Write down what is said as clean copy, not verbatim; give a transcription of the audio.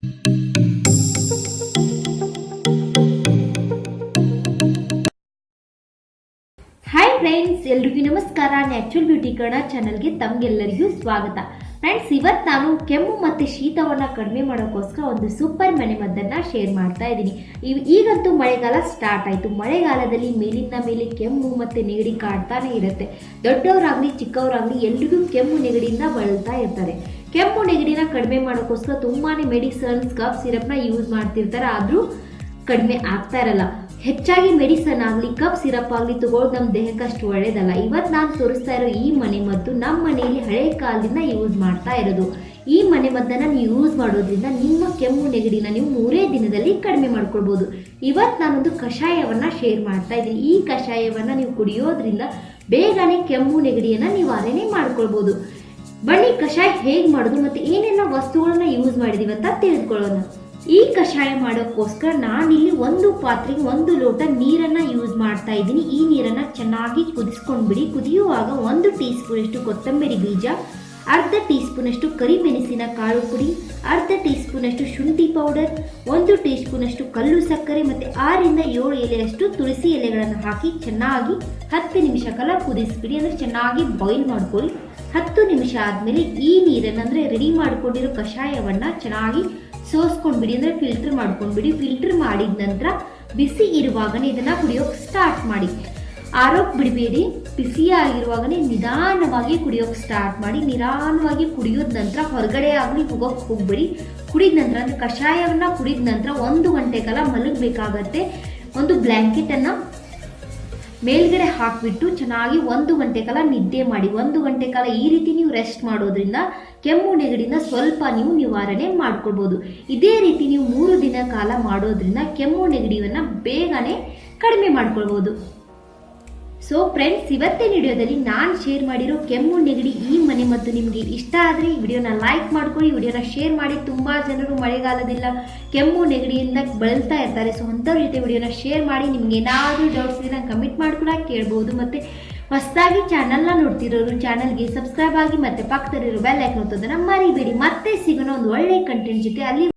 Hi friends, ಎಲ್ರಿಗೂ ನಮಸ್ಕಾರ. Natural beauty Kannada ಚಾನಲ್ಗೆ ತಮಗೆಲ್ಲರಿಗೂ ಸ್ವಾಗತ. ಫ್ರೆಂಡ್ಸ್, ಇವತ್ತು ನಾನು ಕೆಮ್ಮು ಮತ್ತು ಶೀತವನ್ನು ಕಡಿಮೆ ಮಾಡೋಕ್ಕೋಸ್ಕರ ಒಂದು ಸೂಪರ್ ಮನೆಮದ್ದನ್ನು ಶೇರ್ ಮಾಡ್ತಾ ಇದ್ದೀನಿ. ಈಗಂತೂ ಮಳೆಗಾಲ ಸ್ಟಾರ್ಟ್ ಆಯಿತು. ಮಳೆಗಾಲದಲ್ಲಿ ಮೇಲಿಂದ ಮೇಲೆ ಕೆಮ್ಮು ಮತ್ತು ನೆಗಡಿ ಕಾಡ್ತಾನೆ ಇರುತ್ತೆ. ದೊಡ್ಡವರಾಗಲಿ ಚಿಕ್ಕವರಾಗಲಿ ಎಲ್ರಿಗೂ ಕೆಮ್ಮು ನೆಗಡಿಯಿಂದ ಬಳಲ್ತಾ ಇರ್ತಾರೆ. ಕೆಮ್ಮು ನೆಗಡಿನ ಕಡಿಮೆ ಮಾಡೋಕ್ಕೋಸ್ಕರ ತುಂಬಾ ಮೆಡಿಸನ್ಸ್, ಕಫ್ ಸಿರಪ್ನ ಯೂಸ್ ಮಾಡ್ತಿರ್ತಾರೆ. ಆದರೂ ಕಡಿಮೆ ಆಗ್ತಾ ಇರಲ್ಲ. ಹೆಚ್ಚಾಗಿ ಮೆಡಿಸನ್ ಆಗಲಿ ಕಫ್ ಸಿರಪ್ ಆಗಲಿ ತಗೊಳ್ಳೋದು ನಮ್ಮ ದೇಹಕ್ಕೆ ಅಷ್ಟು ಒಳ್ಳೇದಲ್ಲ. ಇವತ್ತು ನಾನು ತೋರಿಸ್ತಾ ಇರೋ ಈ ಮನೆಮದ್ದು ನಮ್ಮ ಮನೆಯಲ್ಲಿ ಹಳೆ ಕಾಲದಿಂದ ಯೂಸ್ ಮಾಡ್ತಾ ಇರೋದು. ಈ ಮನೆಮದ್ದನ್ನು ನೀವು ಯೂಸ್ ಮಾಡೋದ್ರಿಂದ ನಿಮ್ಮ ಕೆಮ್ಮು ನೆಗಡಿನ ನೀವು 3 ದಿನದಲ್ಲಿ ಕಡಿಮೆ ಮಾಡ್ಕೊಳ್ಬೋದು. ಇವತ್ತು ನಾನೊಂದು ಕಷಾಯವನ್ನು ಶೇರ್ ಮಾಡ್ತಾ ಇದ್ದೀನಿ. ಈ ಕಷಾಯವನ್ನು ನೀವು ಕುಡಿಯೋದ್ರಿಂದ ಬೇಗನೆ ಕೆಮ್ಮು ನೆಗಡಿಯನ್ನು ನಿವಾರಣೆ ಮಾಡ್ಕೊಳ್ಬೋದು. ಬನ್ನಿ ಕಷಾಯ ಹೇಗೆ ಮಾಡೋದು ಮತ್ತು ಏನೆಲ್ಲ ವಸ್ತುಗಳನ್ನ ಯೂಸ್ ಮಾಡಿದೀವಿ ಅಂತ ತಿಳಿದುಕೊಳ್ಳೋಣ. ಈ ಕಷಾಯ ಮಾಡೋಕ್ಕೋಸ್ಕರ ನಾನಿಲ್ಲಿ ಒಂದು ಪಾತ್ರೆಗೆ 1 ಲೋಟ ನೀರನ್ನು ಯೂಸ್ ಮಾಡ್ತಾ ಇದ್ದೀನಿ. ಈ ನೀರನ್ನು ಚೆನ್ನಾಗಿ ಕುದಿಸ್ಕೊಂಡ್ಬಿಡಿ. ಕುದಿಯುವಾಗ 1 ಟೀ ಸ್ಪೂನಷ್ಟು ಕೊತ್ತಂಬರಿ ಬೀಜ, ಅರ್ಧ ಟೀ ಸ್ಪೂನಷ್ಟು ಕರಿಮೆಣಸಿನ ಕಾಳು ಪುಡಿ, ಅರ್ಧ ಟೀ ಸ್ಪೂನಷ್ಟು ಶುಂಠಿ ಪೌಡರ್, 1 ಟೀ ಸ್ಪೂನಷ್ಟು ಕಲ್ಲು ಸಕ್ಕರೆ ಮತ್ತು 6 ರಿಂದ 7 ಎಲೆಯಷ್ಟು ತುಳಸಿ ಎಲೆಗಳನ್ನು ಹಾಕಿ ಚೆನ್ನಾಗಿ 10 ನಿಮಿಷ ಕಾಲ ಕುದಿಸ್ಬಿಡಿ. ಅಂದರೆ ಚೆನ್ನಾಗಿ ಬಾಯ್ಲ್ ಮಾಡ್ಕೊಳ್ಳಿ. 10 ನಿಮಿಷ ಆದಮೇಲೆ ಈ ನೀರನ್ನು ಅಂದರೆ ರೆಡಿ ಮಾಡ್ಕೊಂಡಿರೋ ಕಷಾಯವನ್ನು ಚೆನ್ನಾಗಿ ಸೋಸ್ಕೊಂಡ್ಬಿಡಿ. ಅಂದರೆ ಫಿಲ್ಟರ್ ಮಾಡ್ಕೊಂಡ್ಬಿಡಿ. ಫಿಲ್ಟರ್ ಮಾಡಿದ ನಂತರ ಬಿಸಿ ಇರುವಾಗನೇ ಇದನ್ನು ಕುಡಿಯೋಕೆ ಸ್ಟಾರ್ಟ್ ಮಾಡಿ. ಆರೋಗ್ಯ ಬಿಡಬೇಡಿ. ಬಿಸಿಯಾಗಿರುವಾಗನೇ ನಿಧಾನವಾಗಿ ಕುಡಿಯೋಕೆ ಸ್ಟಾರ್ಟ್ ಮಾಡಿ. ನಿಧಾನವಾಗಿ ಕುಡಿಯೋದ ನಂತರ ಹೊರಗಡೆ ಆಗಲಿ ಹೋಗೋಕೆ ಹೋಗ್ಬೇಡಿ. ಕುಡಿದ ನಂತರ ಅಂದರೆ ಕಷಾಯವನ್ನು ಕುಡಿದ ನಂತರ 1 ಗಂಟೆ ಕಾಲ ಮಲಗಬೇಕಾಗತ್ತೆ. ಒಂದು ಬ್ಲ್ಯಾಂಕೆಟನ್ನು ಮೇಲ್ಗಡೆ ಹಾಕಿಬಿಟ್ಟು ಚೆನ್ನಾಗಿ 1 ಗಂಟೆ ಕಾಲ ನಿದ್ದೆ ಮಾಡಿ. 1 ಗಂಟೆ ಕಾಲ ಈ ರೀತಿ ನೀವು ರೆಸ್ಟ್ ಮಾಡೋದ್ರಿಂದ ಕೆಮ್ಮು ನೆಗಡಿನ ಸ್ವಲ್ಪ ನೀವು ನಿವಾರಣೆ ಮಾಡ್ಕೊಳ್ಬೋದು. ಇದೇ ರೀತಿ ನೀವು 3 ದಿನ ಕಾಲ ಮಾಡೋದ್ರಿಂದ ಕೆಮ್ಮು ನೆಗಡಿಯನ್ನು ಬೇಗನೆ ಕಡಿಮೆ ಮಾಡ್ಕೊಳ್ಬೋದು. ಸೊ ಫ್ರೆಂಡ್ಸ್, ಇವತ್ತಿನ ವಿಡಿಯೋದಲ್ಲಿ ನಾನು ಶೇರ್ ಮಾಡಿರೋ ಕೆಮ್ಮು ನೆಗಡಿ ಈ ಮನೆಮದ್ದು ನಿಮಗೆ ಇಷ್ಟ ಆದರೆ ಈ ವಿಡಿಯೋನ ಲೈಕ್ ಮಾಡ್ಕೊಳ್ಳಿ. ವಿಡಿಯೋನ ಶೇರ್ ಮಾಡಿ. ತುಂಬ ಜನರು ಮಳೆಗಾಲದಿಂದ ಕೆಮ್ಮು ನೆಗಡಿಯಿಂದ ಬಳಲ್ತಾ ಇರ್ತಾರೆ. ಸೊ ಅಂಥವ್ರ ಜೊತೆ ವಿಡಿಯೋನ ಶೇರ್ ಮಾಡಿ. ನಿಮ್ಗೆ ಏನಾದರೂ ಡೌಟ್ಸ್ ಇದ್ರೆ ನಾನು ಕಮೆಂಟ್ ಮಾಡ್ಕೊಳ ಕೇಳ್ಬೋದು. ಮತ್ತು ಹೊಸದಾಗಿ ಚಾನಲ್ನ ನೋಡ್ತಿರೋರು ಚಾನಲ್ಗೆ ಸಬ್ಸ್ಕ್ರೈಬ್ ಆಗಿ ಮತ್ತು ಪಕ್ಕದಲ್ಲಿರೋ ಬೆಲ್ ಐಕಾನ್ ಒತ್ತೋದನ್ನ ಮರಿಬೇಡಿ. ಮತ್ತೆ ಸಿಗೋಣ ಒಂದು ಒಳ್ಳೆ ಕಂಟೆಂಟ್ ಜೊತೆ. ಅಲ್ಲಿ